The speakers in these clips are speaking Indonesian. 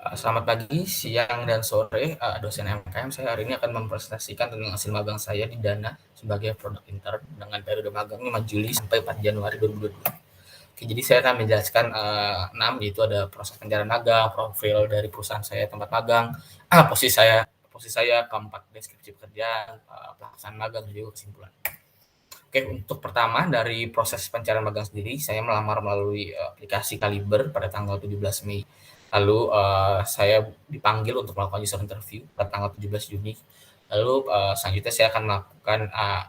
Selamat pagi, siang, dan sore, dosen MKM. Saya hari ini akan mempresentasikan tentang hasil magang saya di Dana sebagai product intern dengan periode magang 5 Juli sampai 4 Januari 2022. Oke, jadi saya akan menjelaskan 6, yaitu ada proses pencarian magang, profil dari perusahaan saya tempat magang, posisi saya, keempat deskripsi pekerjaan, pelaksanaan magang, dan juga kesimpulan. Oke, untuk pertama dari proses pencarian magang sendiri, saya melamar melalui aplikasi Kaliber pada tanggal 17 Mei. Lalu saya dipanggil untuk melakukan user interview pada tanggal 17 Juni. Lalu selanjutnya saya akan melakukan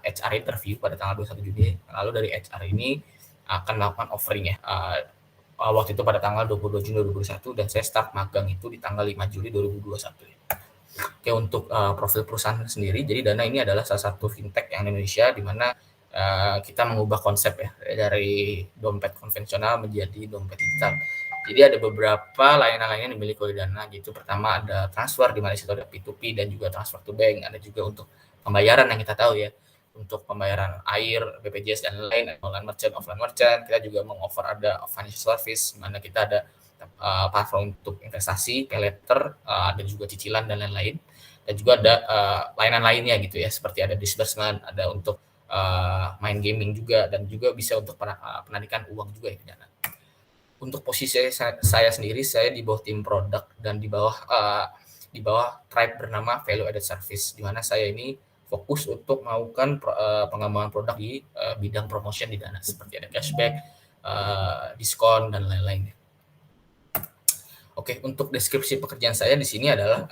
HR interview pada tanggal 21 Juni. Lalu dari HR ini akan melakukan offering ya. Waktu itu pada tanggal 22 Juni 2021 dan saya start magang itu di tanggal 5 Juli 2021 ya. Oke, untuk profil perusahaan sendiri, jadi Dana ini adalah salah satu fintech yang Indonesia di mana kita mengubah konsep ya dari dompet konvensional menjadi dompet digital. Jadi ada beberapa layanan-layanan yang dimiliki oleh Dana, gitu. Pertama ada transfer, di mana situ ada P2P dan juga transfer to bank. Ada juga untuk pembayaran yang kita tahu ya, untuk pembayaran air, BPJS dan lain-lain, online merchant, offline merchant. Kita juga mengoffer ada financial service, di mana kita ada platform untuk investasi, pay letter, ada juga cicilan dan lain-lain. Dan juga ada layanan lainnya gitu ya, seperti ada disbursement, ada untuk main gaming juga, dan juga bisa untuk penarikan uang juga ya di Dana. Untuk posisi saya sendiri, saya di bawah tim produk dan di bawah tribe bernama Value Added Service, di mana saya ini fokus untuk melakukan pengembangan produk di bidang promotion di Dana, seperti ada cashback, diskon, dan lain-lain. Oke, untuk deskripsi pekerjaan saya di sini adalah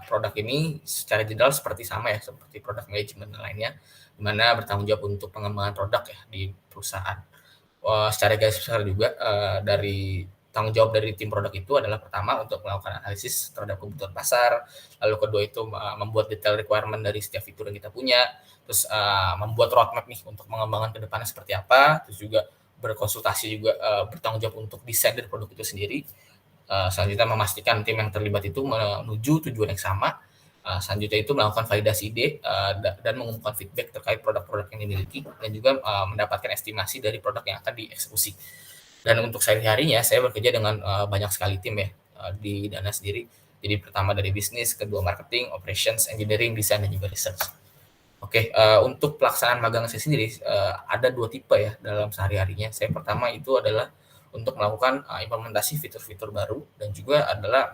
produk ini secara general seperti sama ya, seperti produk manajemen lainnya, di mana bertanggung jawab untuk pengembangan produk ya di perusahaan. Secara garis besar juga dari tanggung jawab dari tim produk itu adalah pertama untuk melakukan analisis terhadap kebutuhan pasar, lalu kedua itu membuat detail requirement dari setiap fitur yang kita punya, terus membuat roadmap nih untuk mengembangkan ke depannya seperti apa, terus juga berkonsultasi juga bertanggung jawab untuk desain dari produk itu sendiri. Selanjutnya memastikan tim yang terlibat itu menuju tujuan yang sama. Selanjutnya itu melakukan validasi ide dan mengumumkan feedback terkait produk-produk yang dimiliki, dan juga mendapatkan estimasi dari produk yang akan dieksekusi. Dan untuk sehari-harinya saya bekerja dengan banyak sekali tim ya di Dana sendiri. Jadi pertama dari bisnis, kedua marketing, operations, engineering, design, dan juga research. Oke, untuk pelaksanaan magang saya sendiri ada 2 tipe ya dalam sehari-harinya. Saya pertama itu adalah untuk melakukan implementasi fitur-fitur baru, dan juga adalah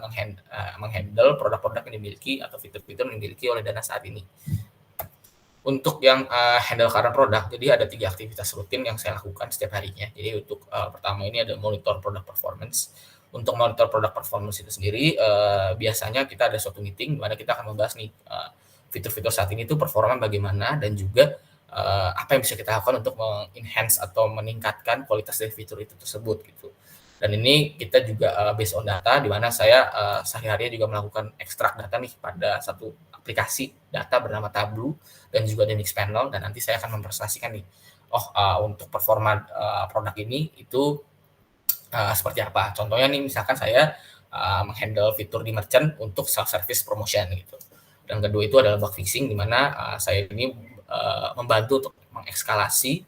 menghandle produk-produk yang dimiliki atau fitur-fitur yang dimiliki oleh Dana saat ini. Untuk yang handle current produk, jadi ada 3 aktivitas rutin yang saya lakukan setiap harinya. Jadi untuk pertama ini ada monitor product performance. Untuk monitor product performance itu sendiri biasanya kita ada suatu meeting di mana kita akan membahas nih fitur-fitur saat ini tuh performa bagaimana, dan juga apa yang bisa kita lakukan untuk enhance atau meningkatkan kualitas dari fitur itu tersebut gitu. Dan ini kita juga based on data, di mana saya sehari-harinya juga melakukan ekstrak data nih pada satu aplikasi data bernama Tableau dan juga Dynamics Panel, dan nanti saya akan mempresentasikan nih, untuk performa produk ini itu seperti apa. Contohnya nih misalkan saya menghandle fitur di merchant untuk self service promotion gitu. Dan kedua itu adalah bug fixing, di mana saya ini membantu untuk mengekskalasi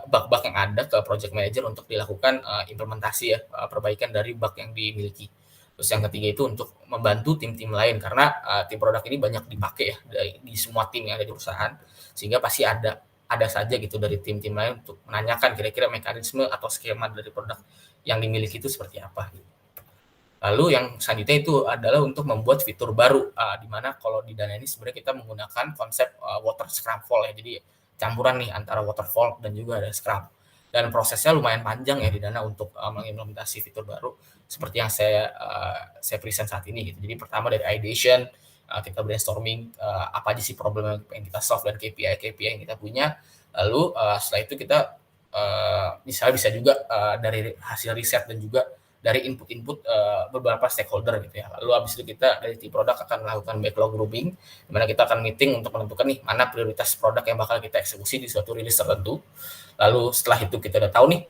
bug-bug yang ada ke project manager untuk dilakukan implementasi ya, perbaikan dari bug yang dimiliki. Terus yang ketiga itu untuk membantu tim-tim lain, karena tim produk ini banyak dipakai ya di semua tim yang ada di perusahaan, sehingga pasti ada saja gitu dari tim-tim lain untuk menanyakan kira-kira mekanisme atau skema dari produk yang dimiliki itu seperti apa gitu. Lalu yang selanjutnya itu adalah untuk membuat fitur baru, di mana kalau di Dana ini sebenarnya kita menggunakan konsep water scrum-fall ya. Jadi campuran nih antara waterfall dan juga ada scrum. Dan prosesnya lumayan panjang ya di Dana untuk mengimplementasi fitur baru seperti yang saya present saat ini gitu. Jadi pertama dari ideation, kita brainstorming apa aja sih problem yang pengen kita solve dan KPI yang kita punya. Lalu setelah itu kita misalnya bisa juga dari hasil riset dan juga dari input-input beberapa stakeholder gitu ya. Lalu habis itu kita dari tim produk akan melakukan backlog grouping, di mana kita akan meeting untuk menentukan nih mana prioritas produk yang bakal kita eksekusi di suatu rilis tertentu. Lalu setelah itu kita udah tahu nih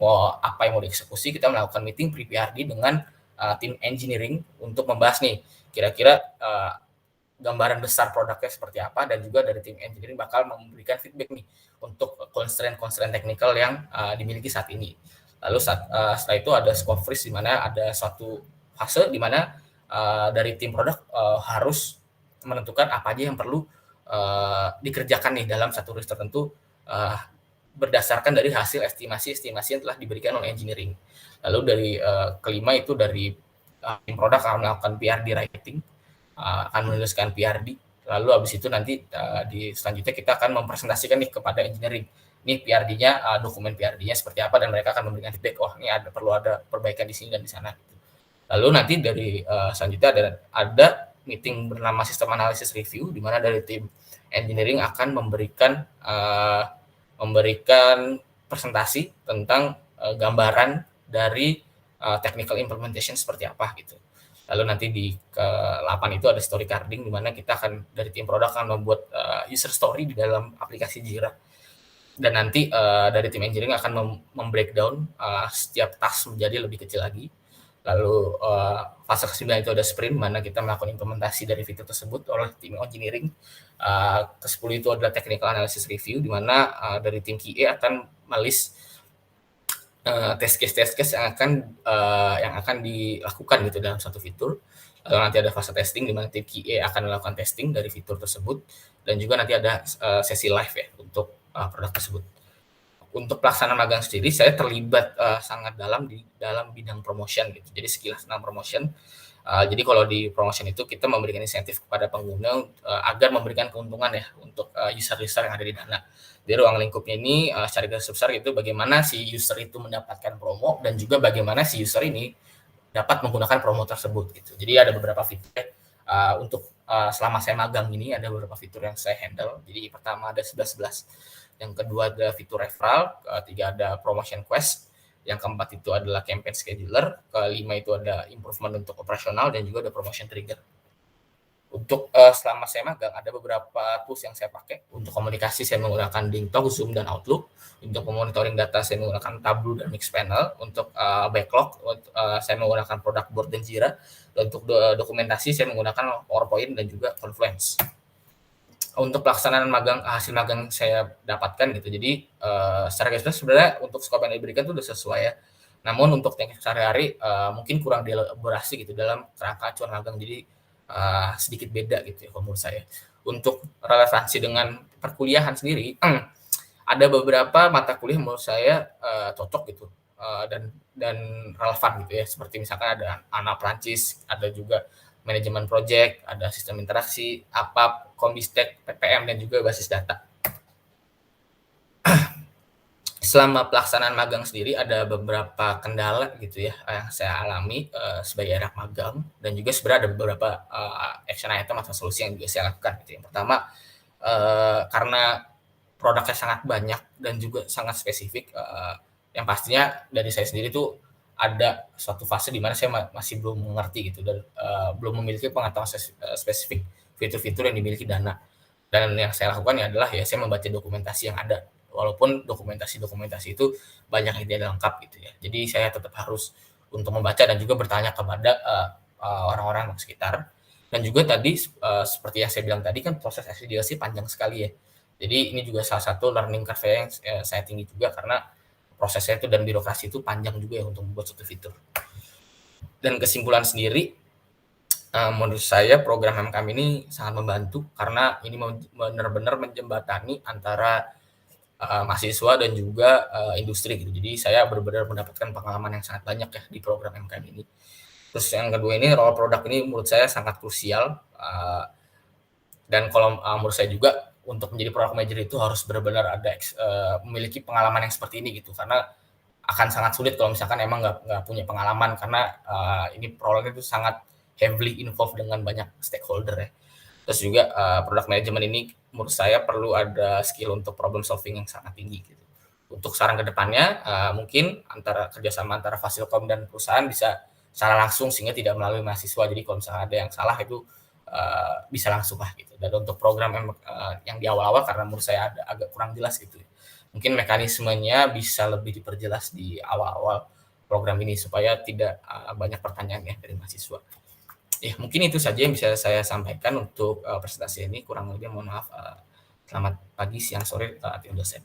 apa yang mau dieksekusi, kita melakukan meeting pre-PRD dengan tim engineering untuk membahas nih kira-kira gambaran besar produknya seperti apa, dan juga dari tim engineering bakal memberikan feedback nih untuk constraint technical yang dimiliki saat ini. Lalu setelah itu ada scope freeze, di mana ada suatu fase di mana dari tim produk harus menentukan apa aja yang perlu dikerjakan nih dalam satu rilis tertentu berdasarkan dari hasil estimasi-estimasi yang telah diberikan oleh engineering. Lalu dari kelima itu dari tim produk akan melakukan PRD writing, akan menuliskan PRD. Lalu habis itu nanti di selanjutnya kita akan mempresentasikan nih kepada engineering. Ini PRD-nya, dokumen PRD-nya seperti apa, dan mereka akan memberikan feedback. Oh, ini perlu ada perbaikan di sini dan di sana. Lalu nanti dari selanjutnya ada meeting bernama System Analysis Review, di mana dari tim engineering akan memberikan presentasi tentang gambaran dari technical implementation seperti apa gitu. Lalu nanti di ke-8 itu ada story carding, di mana kita akan dari tim produk akan membuat user story di dalam aplikasi Jira. Dan nanti dari tim engineering akan membreakdown setiap task menjadi lebih kecil lagi. Lalu fase ke-9 itu ada sprint, mana kita melakukan implementasi dari fitur tersebut oleh tim engineering. Ke-10 itu adalah technical analysis review, di mana dari tim QA akan melist test case yang akan dilakukan gitu dalam satu fitur. Lalu nanti ada fase testing, di mana tim QA akan melakukan testing dari fitur tersebut, dan juga nanti ada sesi live ya untuk produk tersebut. Untuk pelaksanaan magang sendiri, saya terlibat sangat dalam di dalam bidang promotion gitu. Jadi sekilas tentang promotion. Jadi kalau di promotion itu kita memberikan insentif kepada pengguna agar memberikan keuntungan ya untuk user-user yang ada di Dana. Di ruang lingkupnya ini secara garis besar itu bagaimana si user itu mendapatkan promo, dan juga bagaimana si user ini dapat menggunakan promo tersebut gitu. Jadi ada beberapa fitur untuk selama saya magang ini ada beberapa fitur yang saya handle. Jadi pertama ada 1111. Yang kedua ada fitur referral, ketiga ada promotion quest, yang keempat itu adalah campaign scheduler, kelima itu ada improvement untuk operasional, dan juga ada promotion trigger. Untuk selama saya magang ada beberapa tools yang saya pakai. Untuk komunikasi saya menggunakan DingTalk, Zoom, dan Outlook. Untuk monitoring data saya menggunakan Tableau dan Mixpanel. Untuk backlog saya menggunakan product board dan Jira. Dan untuk dokumentasi saya menggunakan PowerPoint dan juga Confluence. Untuk pelaksanaan hasil magang saya dapatkan gitu. Jadi secara garis besar sebenarnya untuk skop yang diberikan itu udah sesuai ya. Namun untuk teknik sehari-hari mungkin kurang dielaborasi gitu dalam kerangka acuan magang. Jadi sedikit beda gitu ya menurut saya. Untuk relevansi dengan perkuliahan sendiri, ada beberapa mata kuliah menurut saya cocok gitu dan relevan gitu ya. Seperti misalkan ada anak Prancis, ada juga manajemen project, ada sistem interaksi, APAP, Kombistek, PPM, dan juga basis data. Selama pelaksanaan magang sendiri ada beberapa kendala gitu ya yang saya alami sebagai anak magang, dan juga sebenarnya ada beberapa action item atau solusi yang juga saya lakukan gitu. Yang pertama karena produknya sangat banyak dan juga sangat spesifik, yang pastinya dari saya sendiri tuh ada suatu fase di mana saya masih belum mengerti gitu, dan belum memiliki pengetahuan spesifik fitur-fitur yang dimiliki Dana. Dan yang saya lakukan adalah ya saya membaca dokumentasi yang ada, walaupun dokumentasi itu banyak yang tidak lengkap gitu ya. Jadi saya tetap harus untuk membaca dan juga bertanya kepada orang-orang sekitar. Dan juga tadi seperti yang saya bilang tadi kan proses evaluasi panjang sekali ya. Jadi ini juga salah satu learning curve yang saya tinggi juga, karena prosesnya itu dan birokrasi itu panjang juga ya untuk membuat suatu fitur. Dan kesimpulan sendiri, menurut saya program MKM ini sangat membantu, karena ini benar-benar menjembatani antara mahasiswa dan juga industri gitu. Jadi saya benar-benar mendapatkan pengalaman yang sangat banyak ya di program MKM ini. Terus yang kedua ini role produk ini menurut saya sangat krusial, dan kalau menurut saya juga untuk menjadi product manager itu harus benar-benar ada memiliki pengalaman yang seperti ini gitu, karena akan sangat sulit kalau misalkan emang nggak punya pengalaman, karena ini produk itu sangat heavily involved dengan banyak stakeholder ya. Terus juga product management ini menurut saya perlu ada skill untuk problem solving yang sangat tinggi gitu. Untuk saran ke depannya mungkin kerjasama antara Fasilkom dan perusahaan bisa secara langsung sehingga tidak melalui mahasiswa. Jadi kalau misalnya ada yang salah itu bisa langsung lah gitu. Dan untuk program yang di awal-awal karena menurut saya agak kurang jelas gitu. Mungkin mekanismenya bisa lebih diperjelas di awal-awal program ini supaya tidak banyak pertanyaan ya dari mahasiswa. Ya mungkin itu saja yang bisa saya sampaikan untuk presentasi ini. Kurang lebih mohon maaf. Selamat pagi, siang, sore, tim dosen.